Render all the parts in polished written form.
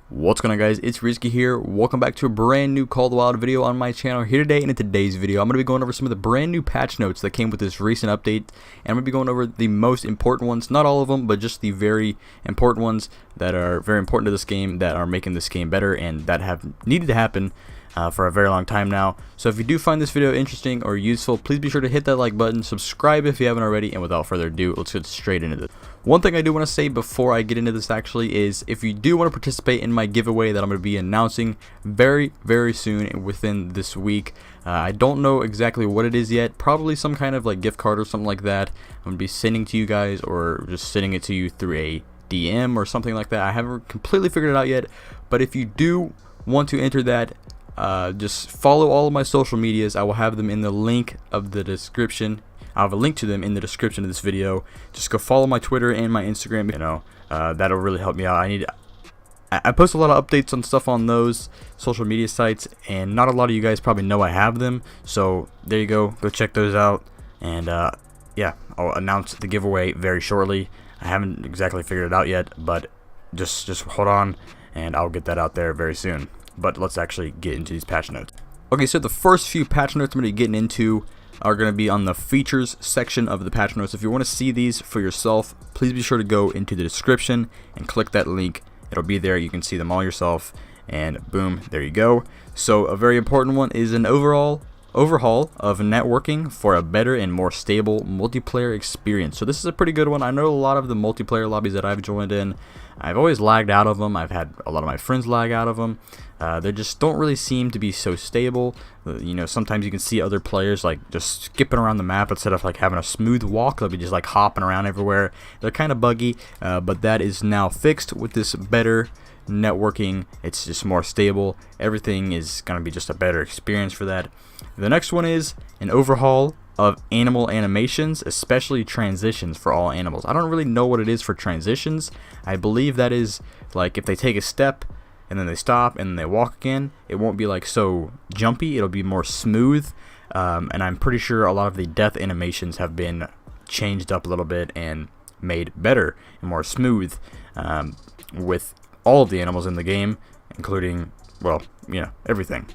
What's going on, guys? It's Rizky here. Welcome back to a brand new Call of the Wild video on my channel here today. And in today's video, I'm going to be going over some of the brand new patch notes that came with this recent update. And I'm going to be going over the most important ones, not all of them, but just the very important ones that are very important to this game, that are making this game better and that have needed to happen for a very long time now. So if you do find this video interesting or useful, please be sure to hit that like button, subscribe if you haven't already, and without further ado, let's get straight into this. One thing I do want to say before I get into this actually is if you do want to participate in my giveaway that I'm going to be announcing very soon within this week. I don't know exactly what it is yet, probably some kind of like gift card or something like that. I'm going to be sending to you guys or just sending it to you through a DM or something like that. I haven't completely figured it out yet, but if you do want to enter that, just follow all of my social medias. I will have them in the link of the description. I'll have a link to them in the description of this video. Just go follow my Twitter and my Instagram. That'll really help me out. I post a lot of updates on stuff on those social media sites, and not a lot of you guys probably know I have them. So there you go. Go check those out. And yeah, I'll announce the giveaway very shortly. I haven't exactly figured it out yet, but just hold on, and I'll get that out there very soon. But let's actually get into these patch notes. Okay, so the first few patch notes I'm going to be getting into are going to be on the features section of the patch notes. If you want to see these for yourself, please be sure to go into the description and click that link. It'll be there. You can see them all yourself, and boom, there you go. So a very important one is an overhaul of networking for a better and more stable multiplayer experience. So this is a pretty good one. I know a lot of the multiplayer lobbies that I've joined in, I've always lagged out of them. I've had a lot of my friends lag out of them. They just don't really seem to be so stable. Sometimes you can see other players like just skipping around the map instead of like having a smooth walk. They'll be just like hopping around everywhere. They're kind of buggy, but that is now fixed with this better networking. It's just more stable. Everything is going to be just a better experience for that. The next one is an overhaul of animal animations, especially transitions for all animals. I don't really know what it is for transitions. I believe that is like if they take a step and then they stop and then they walk again, it won't be like so jumpy. It'll be more smooth, and I'm pretty sure a lot of the death animations have been changed up a little bit and made better and more smooth with all of the animals in the game, including, well, everything.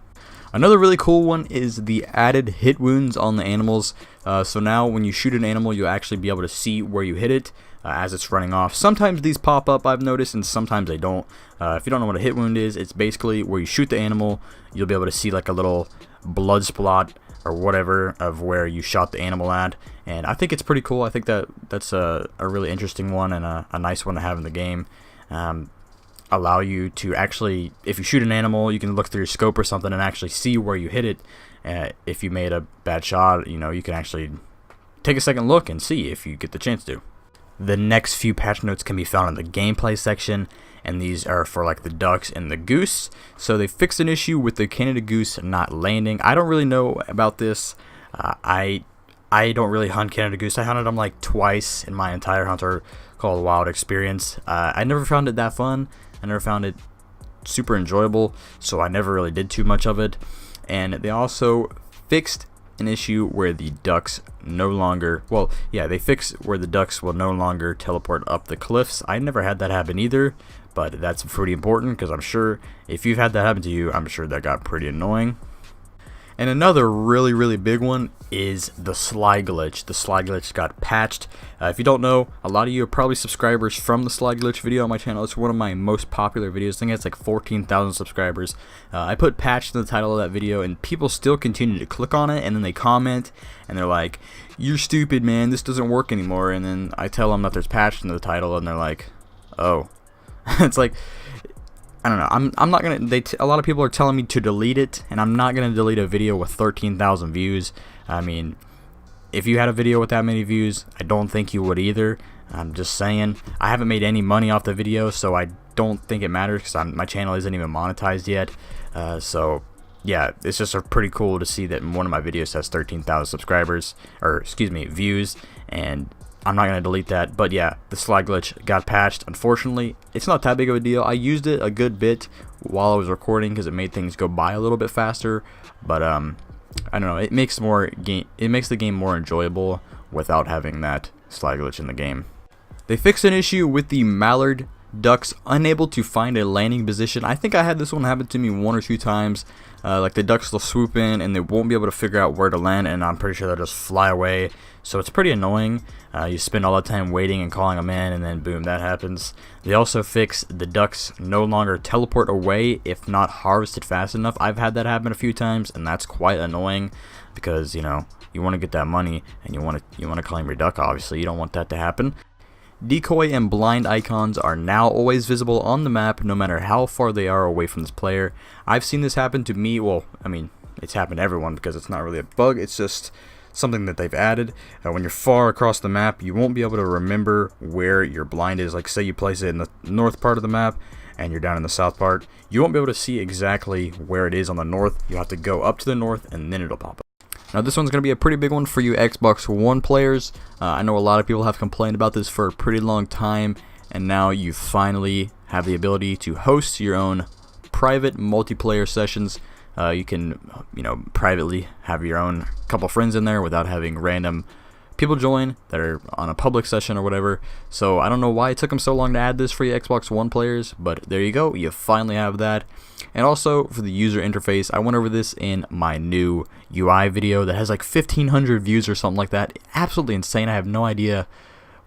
Another really cool one is the added hit wounds on the animals. So now when you shoot an animal, you'll actually be able to see where you hit it as it's running off. Sometimes these pop up, I've noticed, and sometimes they don't. If you don't know what a hit wound is, it's basically where you shoot the animal, you'll be able to see like a little blood spot or whatever of where you shot the animal at. And I think it's pretty cool. I think that's a really interesting one and a nice one to have in the game. Allow you to actually, if you shoot an animal, you can look through your scope or something and actually see where you hit it. If you made a bad shot, you can actually take a second look and see if you get the chance to. The next few patch notes can be found in the gameplay section, and these are for like the ducks and the goose. So they fixed an issue with the Canada goose not landing. I don't really know about this. I don't really hunt Canada goose. I hunted them like twice in my entire Hunter Call of the Wild experience. I never found it that fun. I never found it super enjoyable, so I never really did too much of it. And they also fixed an issue where the ducks they fixed where the ducks will no longer teleport up the cliffs. I never had that happen either, but that's pretty important because I'm sure if you've had that happen to you, I'm sure that got pretty annoying. And another really big one is the slide glitch. The slide glitch got patched. If you don't know, a lot of you are probably subscribers from the slide glitch video on my channel. It's one of my most popular videos. I think it's like 14,000 subscribers. I put patched in the title of that video, and people still continue to click on it, and then they comment, and they're like, "You're stupid, man. This doesn't work anymore." And then I tell them that there's patched in the title, and they're like, "Oh." It's like, I don't know. I'm not gonna. A lot of people are telling me to delete it, and I'm not gonna delete a video with 13,000 views. I mean, if you had a video with that many views, I don't think you would either. I'm just saying. I haven't made any money off the video, so I don't think it matters because my channel isn't even monetized yet. So yeah, it's just pretty cool to see that one of my videos has 13,000 subscribers, or excuse me, views, and I'm not going to delete that. But yeah, the slide glitch got patched. Unfortunately, it's not that big of a deal. I used it a good bit while I was recording because it made things go by a little bit faster. But I don't know, it makes the game more enjoyable without having that slide glitch in the game. They fixed an issue with the mallard ducks unable to find a landing position. I think I had this one happen to me 1 or 2 times. Like the ducks will swoop in and they won't be able to figure out where to land, and I'm pretty sure they'll just fly away. So it's pretty annoying. You spend all that time waiting and calling them in, and then boom, that happens. They also fixed the ducks no longer teleport away if not harvested fast enough. I've had that happen a few times, and that's quite annoying because, you know, you want to get that money and you want to claim your duck. Obviously, you don't want that to happen. Decoy and blind icons are now always visible on the map no matter how far they are away from this player. I've seen this happen to me. Well, I mean, it's happened to everyone because it's not really a bug, it's just something that they've added. When you're far across the map, you won't be able to remember where your blind is. Like, say you place it in the north part of the map and you're down in the south part, you won't be able to see exactly where it is on the north. You'll have to go up to the north and then it'll pop up. Now this one's going to be a pretty big one for you Xbox One players. I know a lot of people have complained about this for a pretty long time, and now you finally have the ability to host your own private multiplayer sessions. You can, you know, privately have your own couple friends in there without having random people join that are on a public session or whatever. So I don't know why it took them so long to add this for you Xbox One players, but there you go, you finally have that. And also for the user interface, I went over this in my new UI video that has like 1,500 views or something like that. Absolutely insane. I have no idea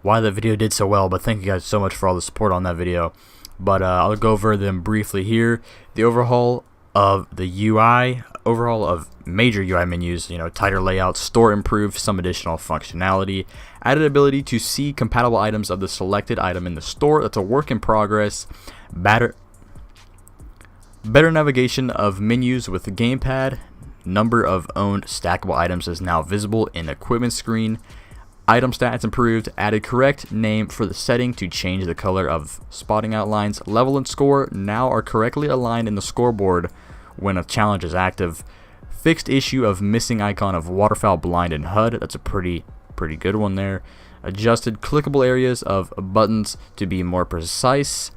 why that video did so well, but thank you guys so much for all the support on that video. But I'll go over them briefly here. The overhaul of the UI, overhaul of major UI menus, you know, tighter layout, store improved, some additional functionality, added ability to see compatible items of the selected item in the store. That's a work in progress. Better navigation of menus with the gamepad. Number of owned stackable items is now visible in equipment screen. Item stats improved. Added correct name for the setting to change the color of spotting outlines. Level and score now are correctly aligned in the scoreboard when a challenge is active. Fixed issue of missing icon of waterfowl blind in HUD. That's a pretty good one there. Adjusted clickable areas of buttons to be more precise.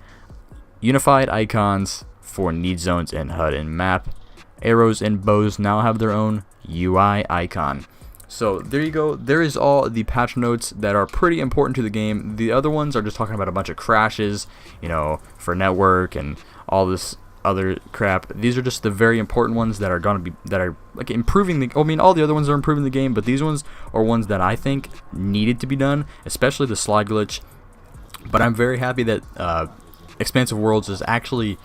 Unified icons for need zones in HUD and map. Arrows and bows now have their own UI icon. So there you go. There is all the patch notes that are pretty important to the game. The other ones are just talking about a bunch of crashes, you know, for network and all this other crap. These are just the very important ones that are going to be, that are like improving the, I mean, all the other ones are improving the game, but these ones are ones that I think needed to be done, especially the slide glitch. But I'm very happy that Expansive Worlds is actually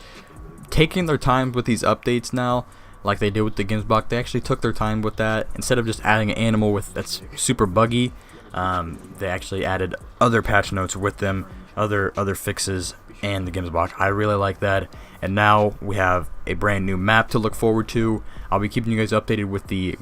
taking their time with these updates now, like they did with the Gimsbach. They actually took their time with that. Instead of just adding an animal with that's super buggy, they actually added other patch notes with them, other fixes, and the Gimsbach. I really like that. And now we have a brand new map to look forward to. I'll be keeping you guys updated with the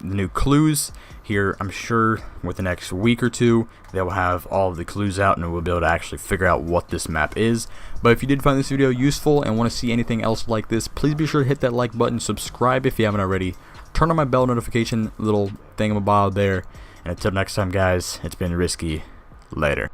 new clues here. I'm sure with the next week or two they will have all of the clues out and we'll be able to actually figure out what this map is. But if you did find this video useful and want to see anything else like this, please be sure to hit that like button, subscribe if you haven't already, turn on my bell notification little thingamabob there, and until next time guys, it's been Risky. Later.